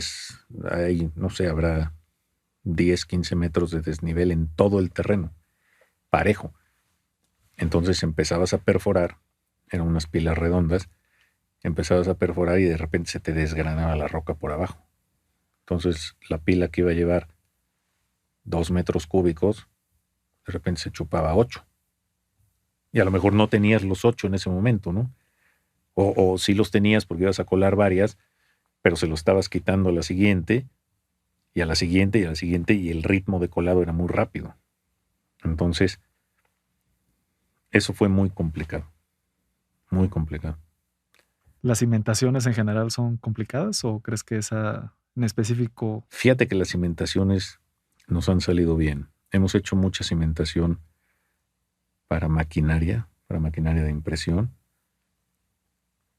no sé, habrá 10, 15 metros de desnivel en todo el terreno. parejo. Entonces empezabas a perforar, eran unas pilas redondas, empezabas a perforar y de repente se te desgranaba la roca por abajo. Entonces la pila que iba a llevar 2 metros cúbicos, de repente se chupaba 8. Y a lo mejor no tenías los 8 en ese momento, ¿no? O sí los tenías porque ibas a colar varias, pero se los estabas quitando a la siguiente, y a la siguiente, y a la siguiente, y el ritmo de colado era muy rápido. Entonces, eso fue muy complicado. Muy complicado. ¿Las cimentaciones en general son complicadas o crees que esa en específico? Fíjate que las cimentaciones nos han salido bien. Hemos hecho mucha cimentación para maquinaria de impresión,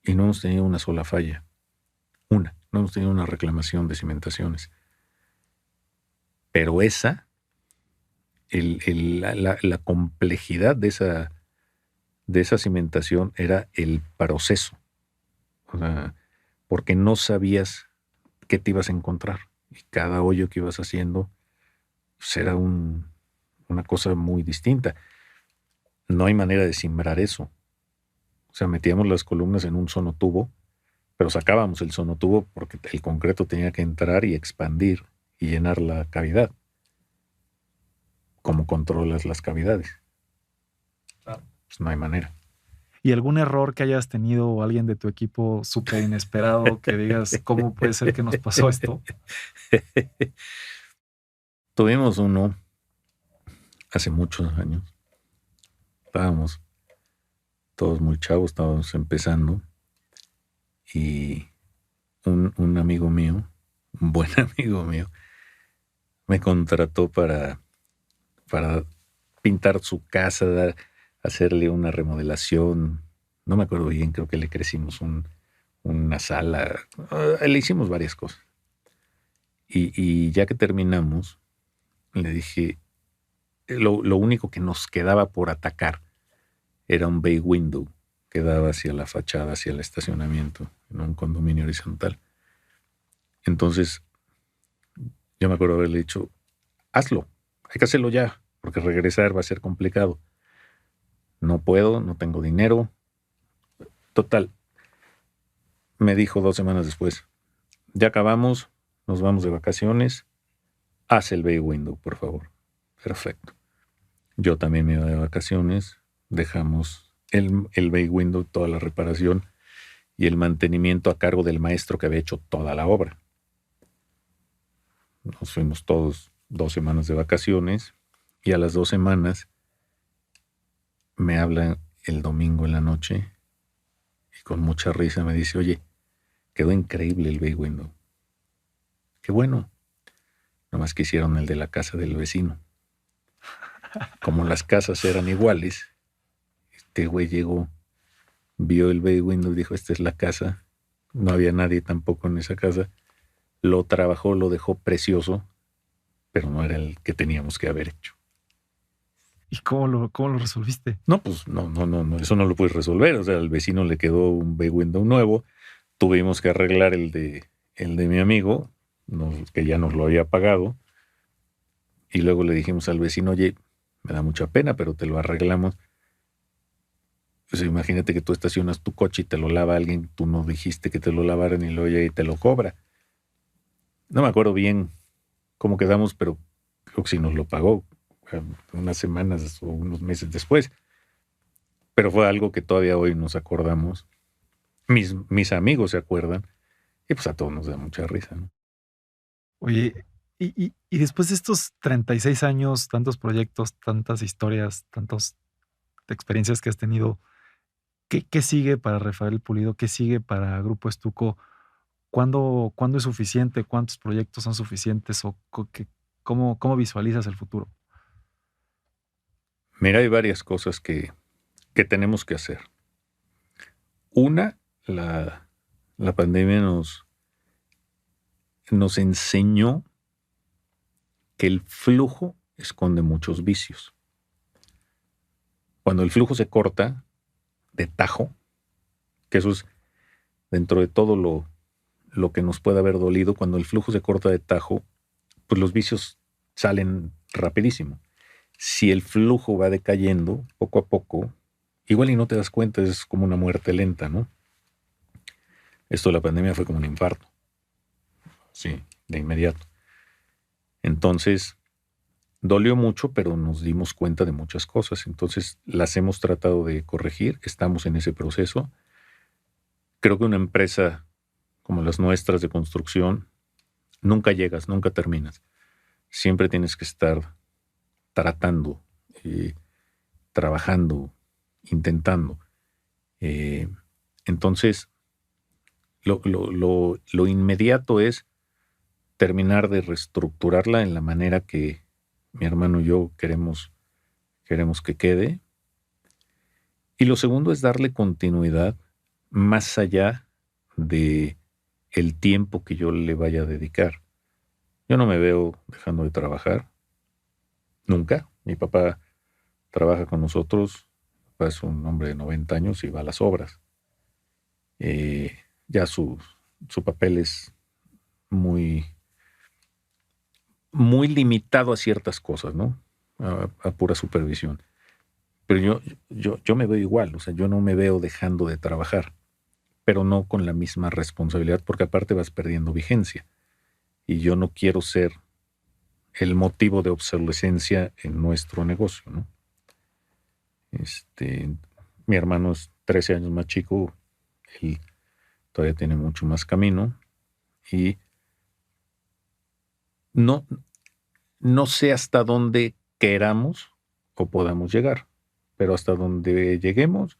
y no hemos tenido una sola falla. No hemos tenido una reclamación de cimentaciones. Pero la complejidad de esa cimentación era el proceso. O sea, porque no sabías qué te ibas a encontrar. Y cada hoyo que ibas haciendo pues era una cosa muy distinta. No hay manera de simbrar eso. O sea, metíamos las columnas en un sonotubo, pero sacábamos el sonotubo porque el concreto tenía que entrar y expandir y llenar la cavidad. ¿Cómo controlas las cavidades? Claro. Pues no hay manera. ¿Y algún error que hayas tenido o alguien de tu equipo súper inesperado que digas, ¿cómo puede ser que nos pasó esto? Tuvimos uno hace muchos años. Estábamos todos muy chavos, estábamos empezando, y un amigo mío, un buen amigo mío, me contrató para pintar su casa, hacerle una remodelación. No me acuerdo bien, creo que le crecimos una sala. Le hicimos varias cosas. Y ya que terminamos, le dije, lo único que nos quedaba por atacar era un bay window que daba hacia la fachada, hacia el estacionamiento, en un condominio horizontal. Entonces, yo me acuerdo haberle dicho, hazlo, hay que hacerlo ya, porque regresar va a ser complicado. No puedo, no tengo dinero. Total, me dijo 2 semanas después, ya acabamos, nos vamos de vacaciones, haz el bay window, por favor. Perfecto. Yo también me iba de vacaciones, dejamos el bay window, toda la reparación y el mantenimiento a cargo del maestro que había hecho toda la obra. Nos fuimos todos 2 semanas de vacaciones, y a las 2 semanas me habla el domingo en la noche y con mucha risa me dice, oye, quedó increíble el bay window. Qué bueno. Nomás que hicieron el de la casa del vecino. Como las casas eran iguales, este güey llegó, vio el bay window y dijo, esta es la casa. No había nadie tampoco en esa casa. Lo trabajó, lo dejó precioso, pero no era el que teníamos que haber hecho. ¿Y cómo lo resolviste? No, pues no, eso no lo puedes resolver. O sea, al vecino le quedó un bay window nuevo. Tuvimos que arreglar el de mi amigo, que ya nos lo había pagado. Y luego le dijimos al vecino, oye, me da mucha pena, pero te lo arreglamos. Pues imagínate que tú estacionas tu coche y te lo lava alguien, tú no dijiste que te lo lavaran y luego llega y te lo cobra. No me acuerdo bien cómo quedamos, pero creo que sí nos lo pagó unas semanas o unos meses después. Pero fue algo que todavía hoy nos acordamos. Mis amigos se acuerdan, y pues a todos nos da mucha risa, ¿no? Oye, y después de estos 36 años, tantos proyectos, tantas historias, tantas experiencias que has tenido, ¿qué sigue para Rafael Pulido? ¿Qué sigue para Grupo Estuco? ¿Cuándo es suficiente? ¿Cuántos proyectos son suficientes? ¿O cómo visualizas el futuro? Mira, hay varias cosas que tenemos que hacer. Una, la pandemia nos enseñó que el flujo esconde muchos vicios. Cuando el flujo se corta de tajo, que eso es dentro de todo lo que nos puede haber dolido, cuando el flujo se corta de tajo, pues los vicios salen rapidísimo. si el flujo va decayendo poco a poco, igual y no te das cuenta, es como una muerte lenta, ¿no? Esto de la pandemia fue como un infarto, sí, de inmediato. Entonces, dolió mucho, pero nos dimos cuenta de muchas cosas. Entonces, las hemos tratado de corregir, estamos en ese proceso. Creo que una empresa como las nuestras de construcción, nunca llegas, nunca terminas. Siempre tienes que estar tratando, trabajando, intentando. Entonces, lo inmediato es terminar de reestructurarla en la manera que mi hermano y yo queremos que quede. Y lo segundo es darle continuidad más allá de el tiempo que yo le vaya a dedicar. Yo no me veo dejando de trabajar, nunca. Mi papá trabaja con nosotros, mi papá es un hombre de 90 años y va a las obras. Ya su papel es muy, muy limitado a ciertas cosas, ¿no? A pura supervisión. Pero yo me veo igual, o sea, yo no me veo dejando de trabajar, pero no con la misma responsabilidad, porque aparte vas perdiendo vigencia. Y yo no quiero ser el motivo de obsolescencia en nuestro negocio, ¿no? Mi hermano es 13 años más chico, él todavía tiene mucho más camino y no, no sé hasta dónde queramos o podamos llegar, pero hasta donde lleguemos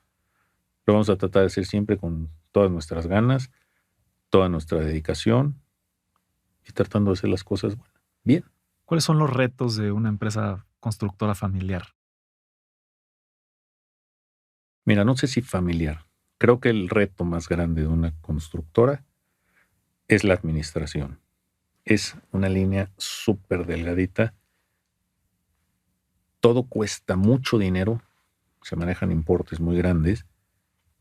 lo vamos a tratar de hacer siempre con todas nuestras ganas, toda nuestra dedicación y tratando de hacer las cosas bien. ¿Cuáles son los retos de una empresa constructora familiar? Mira, no sé si familiar. Creo que el reto más grande de una constructora es la administración. Es una línea súper delgadita. Todo cuesta mucho dinero, se manejan importes muy grandes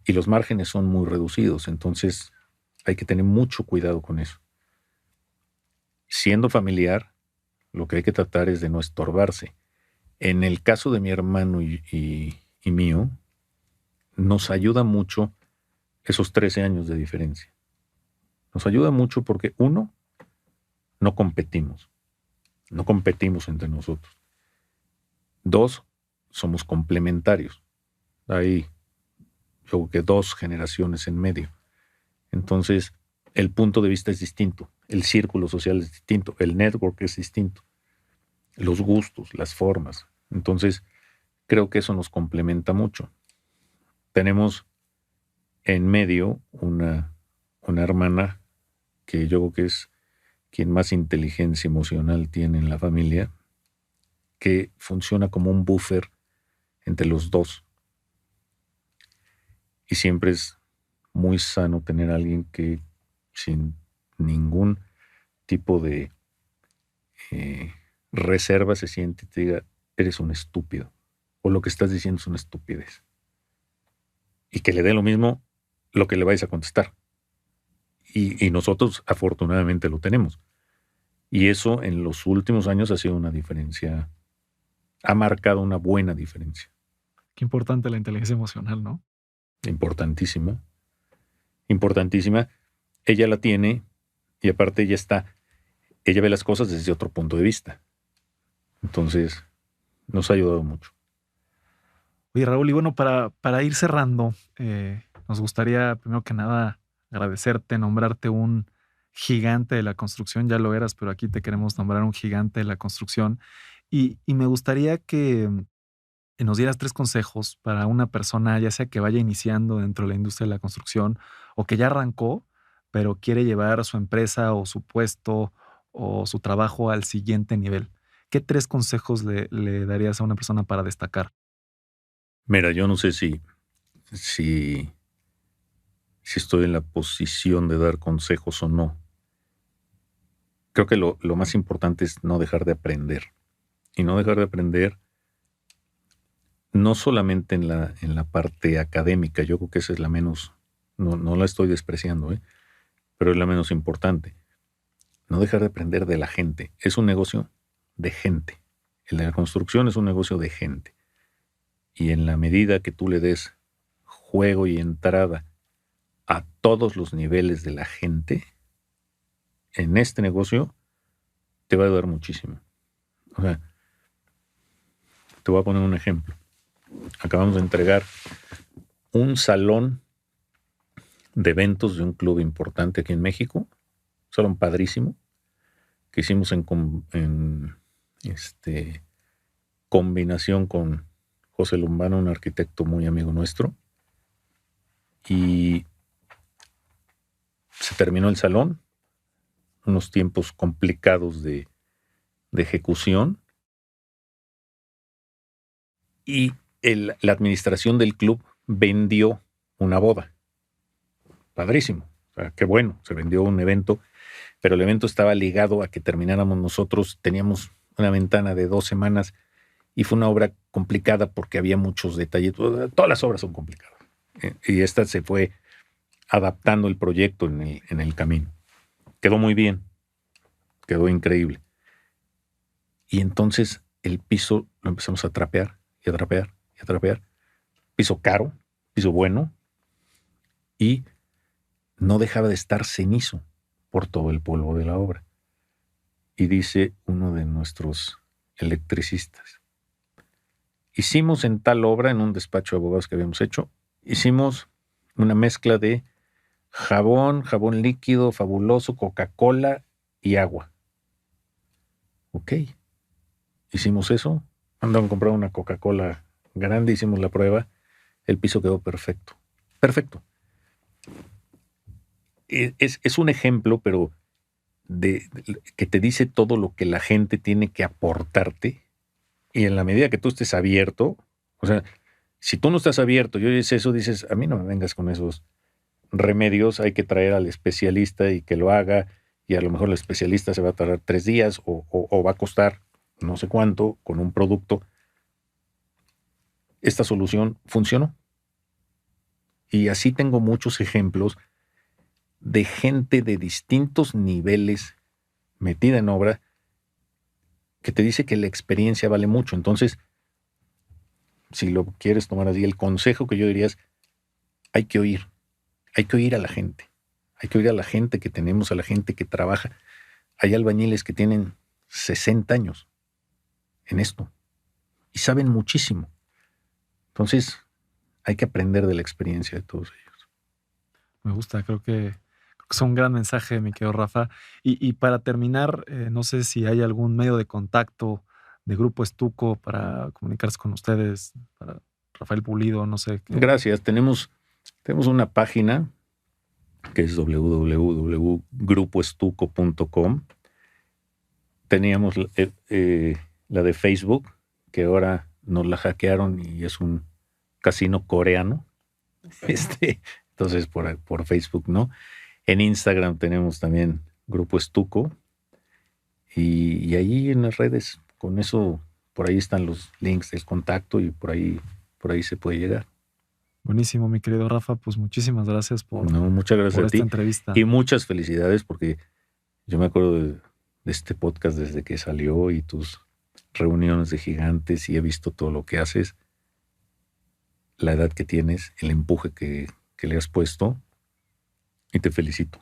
y los márgenes son muy reducidos. Entonces hay que tener mucho cuidado con eso. Siendo familiar, lo que hay que tratar es de no estorbarse. En el caso de mi hermano y mío, nos ayuda mucho esos 13 años de diferencia. Nos ayuda mucho porque, uno, no competimos entre nosotros. Dos, somos complementarios. Hay, yo creo que 2 generaciones en medio. Entonces, el punto de vista es distinto, el círculo social es distinto, el network es distinto, los gustos, las formas. Entonces, creo que eso nos complementa mucho. Tenemos en medio una hermana que yo creo que es quien más inteligencia emocional tiene en la familia, que funciona como un buffer entre los dos. Y siempre es muy sano tener a alguien que sin ningún tipo de reserva se siente y te diga, eres un estúpido, o lo que estás diciendo es una estupidez. Y que le dé lo mismo lo que le vais a contestar. Y nosotros afortunadamente lo tenemos. Y eso en los últimos años ha sido una diferencia, ha marcado una buena diferencia. Qué importante la inteligencia emocional, ¿no? Importantísima. Importantísima. Ella la tiene y aparte ella ve las cosas desde otro punto de vista. Entonces, nos ha ayudado mucho. Oye, Raúl, y bueno, para ir cerrando, nos gustaría, primero que nada, agradecerte, nombrarte un gigante de la construcción. Ya lo eras, pero aquí te queremos nombrar un gigante de la construcción. Y me gustaría que nos dieras 3 consejos para una persona, ya sea que vaya iniciando dentro de la industria de la construcción o que ya arrancó, pero quiere llevar su empresa o su puesto o su trabajo al siguiente nivel. ¿Qué 3 consejos le darías a una persona para destacar? Mira, yo no sé si estoy en la posición de dar consejos o no. Creo que lo más importante es no dejar de aprender. Y no dejar de aprender no solamente en la parte académica, yo creo que esa es la menos, no la estoy despreciando, pero es la menos importante. No dejar de aprender de la gente. Es un negocio de gente. El de la construcción es un negocio de gente. Y en la medida que tú le des juego y entrada a todos los niveles de la gente, en este negocio te va a ayudar muchísimo. O sea, te voy a poner un ejemplo. Acabamos de entregar un salón de eventos de un club importante aquí en México, un salón padrísimo, que hicimos en combinación con José Lumbano, un arquitecto muy amigo nuestro, y se terminó el salón, unos tiempos complicados de ejecución, y la administración del club vendió una boda. Padrísimo. O sea, qué bueno, se vendió un evento, pero el evento estaba ligado a que termináramos nosotros. Teníamos una ventana de 2 semanas y fue una obra complicada porque había muchos detalles. Todas las obras son complicadas. Y esta se fue adaptando el proyecto en el camino. Quedó muy bien, quedó increíble. Y entonces el piso lo empezamos a trapear y a trapear y a trapear. Piso caro, piso bueno, y no dejaba de estar cenizo por todo el polvo de la obra. Y dice uno de nuestros electricistas: hicimos en tal obra, en un despacho de abogados que habíamos hecho, hicimos una mezcla de jabón líquido, fabuloso, Coca-Cola y agua. Ok. Hicimos eso, andaban a comprar una Coca-Cola grande, hicimos la prueba, el piso quedó perfecto. Perfecto. Es un ejemplo, pero que te dice todo lo que la gente tiene que aportarte, y en la medida que tú estés abierto, o sea, si tú no estás abierto, yo dices eso, dices, a mí no me vengas con esos remedios, hay que traer al especialista y que lo haga, y a lo mejor el especialista se va a tardar 3 días o va a costar no sé cuánto con un producto. Esta solución funcionó. Y así tengo muchos ejemplos de gente de distintos niveles metida en obra que te dice que la experiencia vale mucho. Entonces, si lo quieres tomar así, el consejo que yo diría es: hay que oír a la gente. Hay que oír a la gente que tenemos, a la gente que trabaja. Hay albañiles que tienen 60 años en esto y saben muchísimo. Entonces, hay que aprender de la experiencia de todos ellos. Me gusta, creo que es un gran mensaje, mi querido Rafa. Y para terminar, no sé si hay algún medio de contacto de Grupo Estuco para comunicarse con ustedes, para Rafael Pulido, no sé. Gracias. Tenemos una página que es www.grupoestuco.com. Teníamos la de Facebook, que ahora nos la hackearon y es un casino coreano. Entonces por Facebook no. En Instagram tenemos también Grupo Estuco, y ahí en las redes, con eso, por ahí están los links del contacto y por ahí se puede llegar. Buenísimo, mi querido Rafa, pues muchísimas gracias muchas gracias por a esta ti. entrevista. Y muchas felicidades, porque yo me acuerdo de este podcast desde que salió y tus reuniones de gigantes, y he visto todo lo que haces, la edad que tienes, el empuje que le has puesto, y te felicito.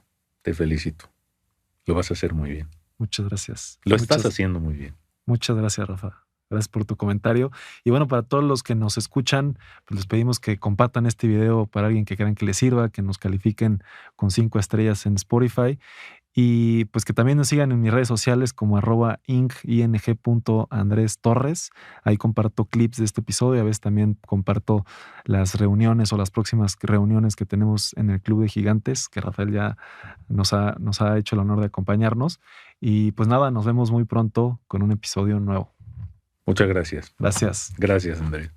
Lo vas a hacer muy bien. Muchas gracias. Estás haciendo muy bien. Muchas gracias, Rafa. Gracias por tu comentario. Y bueno, para todos los que nos escuchan, pues les pedimos que compartan este video para alguien que crean que les sirva, que nos califiquen con 5 estrellas en Spotify, y pues que también nos sigan en mis redes sociales como @ing.andrestorres. Ahí comparto clips de este episodio. A veces también comparto las reuniones o las próximas reuniones que tenemos en el Club de Gigantes, que Rafael ya nos ha hecho el honor de acompañarnos. Y pues nada, nos vemos muy pronto con un episodio nuevo. Muchas gracias. Gracias. Gracias, Andrés.